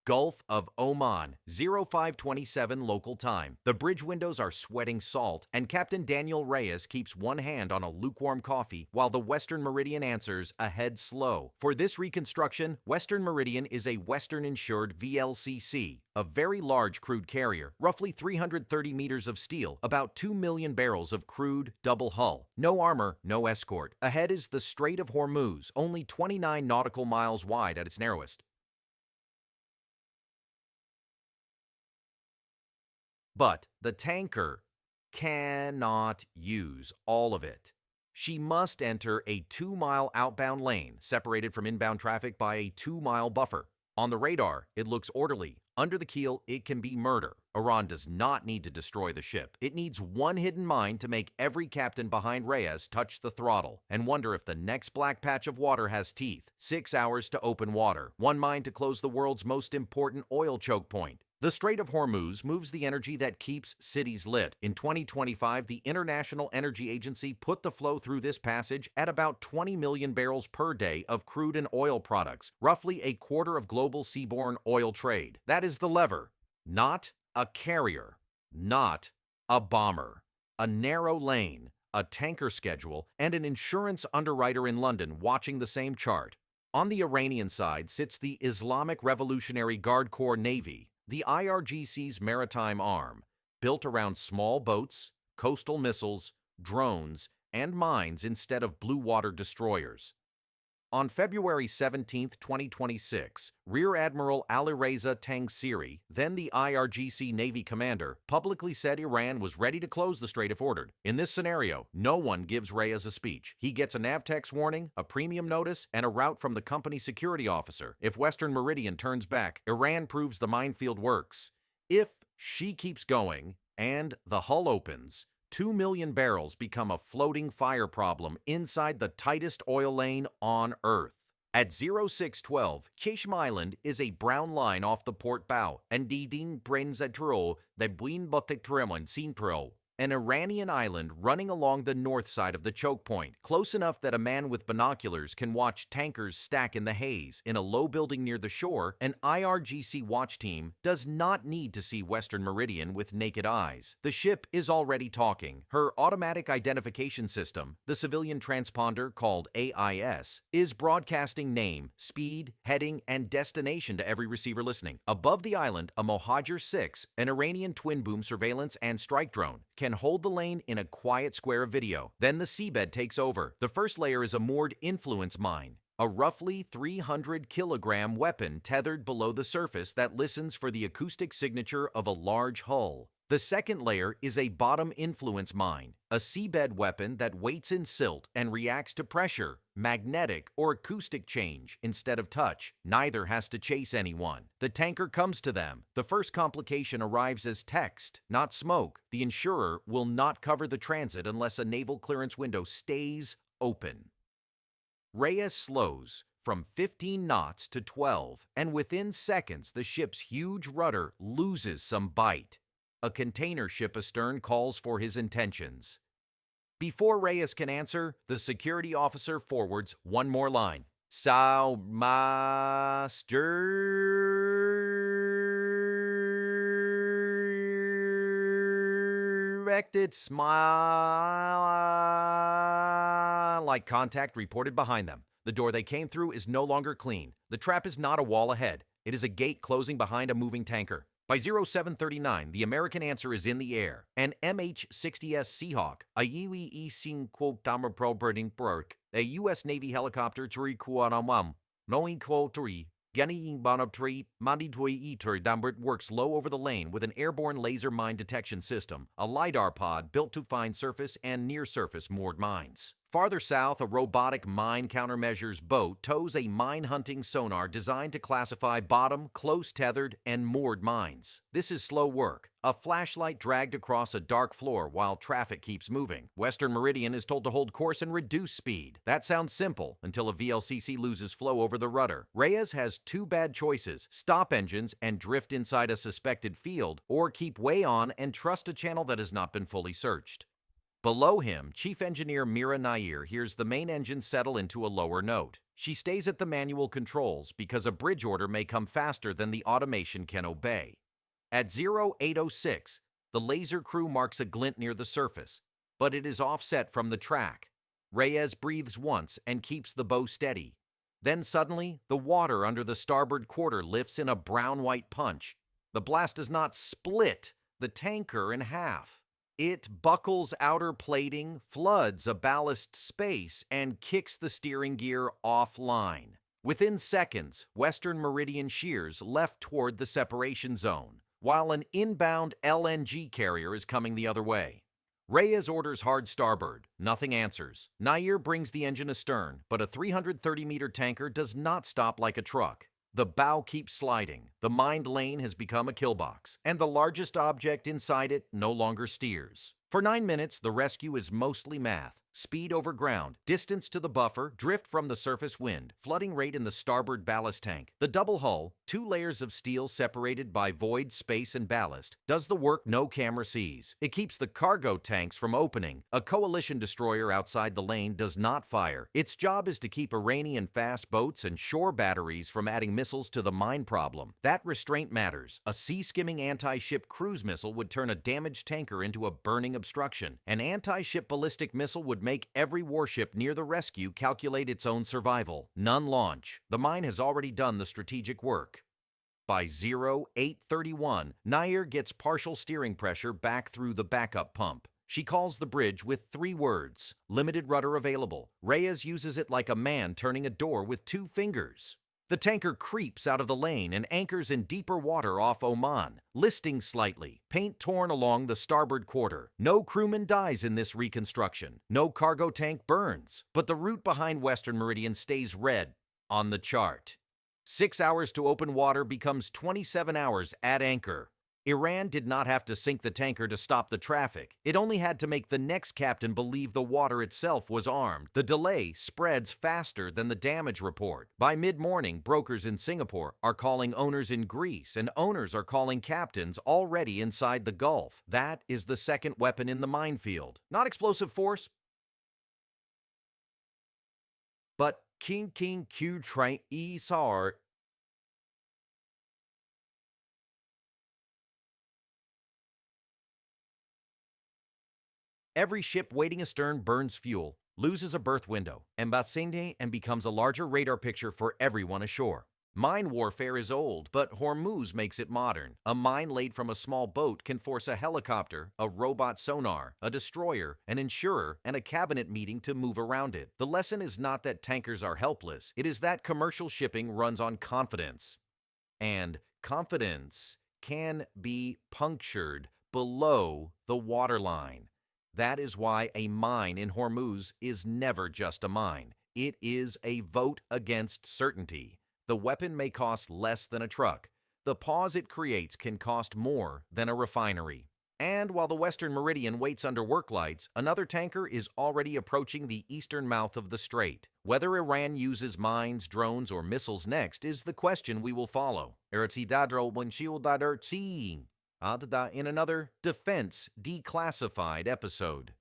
Gulf of Oman, 0527 local time. The bridge windows are sweating salt, and Captain Daniel Reyes keeps one hand on a lukewarm coffee while the Western Meridian answers ahead slow. For this reconstruction, Western Meridian is a Western-insured VLCC, a very large crude carrier, roughly 330 meters of steel, about 2 million barrels of crude, double hull. No armor, no escort. Ahead is the Strait of Hormuz, only 29 nautical miles wide at its narrowest. But the tanker cannot use all of it. She must enter a 2-mile outbound lane, separated from inbound traffic by a 2-mile buffer. On the radar, it looks orderly. Under the keel, it can be murder. Iran does not need to destroy the ship. It needs one hidden mine to make every captain behind Reyes touch the throttle and wonder if the next black patch of water has teeth. 6 hours to open water. One mine to close the world's most important oil choke point. The Strait of Hormuz moves the energy that keeps cities lit. In 2025, the International Energy Agency put the flow through this passage at about 20 million barrels per day of crude and oil products, roughly a quarter of global seaborne oil trade. That is the lever, not a carrier, not a bomber. A narrow lane, a tanker schedule, and an insurance underwriter in London watching the same chart. On the Iranian side sits the Islamic Revolutionary Guard Corps Navy, the IRGC's maritime arm, built around small boats, coastal missiles, drones, and mines instead of blue water destroyers. On February 17, 2026, Rear Admiral Alireza Tangsiri, then the IRGC Navy commander, publicly said Iran was ready to close the Strait if ordered. In this scenario, no one gives Reyes a speech. He gets a NAVTEX warning, a premium notice, and a route from the company security officer. If Western Meridian turns back, Iran proves the minefield works. If she keeps going, and the hull opens, 2 million barrels become a floating fire problem inside the tightest oil lane on Earth. At 0612, Chesham Island is a brown line off the port bow, and Didin Brenzatro de Buin Botetremon Sintro, an Iranian island running along the north side of the choke point, close enough that a man with binoculars can watch tankers stack in the haze. In a low building near the shore, an IRGC watch team does not need to see Western Meridian with naked eyes. The ship is already talking. Her automatic identification system, the civilian transponder called AIS, is broadcasting name, speed, heading, and destination to every receiver listening. Above the island, a Mohajer 6, an Iranian twin-boom surveillance and strike drone, can hold the lane in a quiet square of video. Then the seabed takes over. The first layer is a moored influence mine, a roughly 300-kilogram weapon tethered below the surface that listens for the acoustic signature of a large hull. The second layer is a bottom influence mine, a seabed weapon that waits in silt and reacts to pressure, magnetic or acoustic change instead of touch. Neither has to chase anyone. The tanker comes to them. The first complication arrives as text, not smoke. The insurer will not cover the transit unless a naval clearance window stays open. Reyes slows from 15 knots to 12, and within seconds the ship's huge rudder loses some bite. A container ship astern calls for his intentions. Before Reyes can answer, the security officer forwards one more line. "Sao master directed smile like contact reported behind them. The door they came through is no longer clean. The trap is not a wall ahead. It is a gate closing behind a moving tanker. By 0739, the American answer is in the air. An MH-60S Seahawk, a a U.S. Navy helicopter works low over the lane with an airborne laser mine detection system, a LiDAR pod built to find surface and near-surface moored mines. Farther south, a robotic mine countermeasures boat tows a mine-hunting sonar designed to classify bottom, close-tethered, and moored mines. This is slow work, a flashlight dragged across a dark floor while traffic keeps moving. Western Meridian is told to hold course and reduce speed. That sounds simple until a VLCC loses flow over the rudder. Reyes has two bad choices: stop engines and drift inside a suspected field, or keep way on and trust a channel that has not been fully searched. Below him, Chief Engineer Mira Nair hears the main engine settle into a lower note. She stays at the manual controls because a bridge order may come faster than the automation can obey. At 0806, the laser crew marks a glint near the surface, but it is offset from the track. Reyes breathes once and keeps the bow steady. Then suddenly, the water under the starboard quarter lifts in a brown-white punch. The blast does not split the tanker in half. It buckles outer plating, floods a ballast space, and kicks the steering gear offline. Within seconds, Western Meridian shears left toward the separation zone, while an inbound LNG carrier is coming the other way. Reyes orders hard starboard. Nothing answers. Nair brings the engine astern, but a 330-meter tanker does not stop like a truck. The bow keeps sliding, the mined lane has become a killbox, and the largest object inside it no longer steers. For 9 minutes, the rescue is mostly math. Speed over ground, distance to the buffer, drift from the surface wind, flooding rate in the starboard ballast tank. The double hull, 2 layers of steel separated by void, space, and ballast, does the work no camera sees. It keeps the cargo tanks from opening. A coalition destroyer outside the lane does not fire. Its job is to keep Iranian fast boats and shore batteries from adding missiles to the mine problem. That restraint matters. A sea-skimming anti-ship cruise missile would turn a damaged tanker into a burning obstruction. An anti-ship ballistic missile would make every warship near the rescue calculate its own survival. None launch. The mine has already done the strategic work. By 0831, Nair gets partial steering pressure back through the backup pump. She calls the bridge with 3 words. Limited rudder available. Reyes uses it like a man turning a door with 2 fingers. The tanker creeps out of the lane and anchors in deeper water off Oman, listing slightly, paint torn along the starboard quarter. No crewman dies in this reconstruction. No cargo tank burns. But the route behind Western Meridian stays red on the chart. 6 hours to open water becomes 27 hours at anchor. Iran did not have to sink the tanker to stop the traffic. It only had to make the next captain believe the water itself was armed. The delay spreads faster than the damage report. By mid-morning, brokers in Singapore are calling owners in Greece, and owners are calling captains already inside the Gulf. That is the second weapon in the minefield. Not explosive force, but King Q Train Sar. Every ship waiting astern burns fuel, loses a berth window, and becomes a larger radar picture for everyone ashore. Mine warfare is old, but Hormuz makes it modern. A mine laid from a small boat can force a helicopter, a robot sonar, a destroyer, an insurer, and a cabinet meeting to move around it. The lesson is not that tankers are helpless. It is that commercial shipping runs on confidence. And confidence can be punctured below the waterline. That is why a mine in Hormuz is never just a mine. It is a vote against certainty. The weapon may cost less than a truck. The pause it creates can cost more than a refinery. And while the Western Meridian waits under work lights, another tanker is already approaching the eastern mouth of the strait. Whether Iran uses mines, drones, or missiles next is the question we will follow. In another Defense Declassified episode.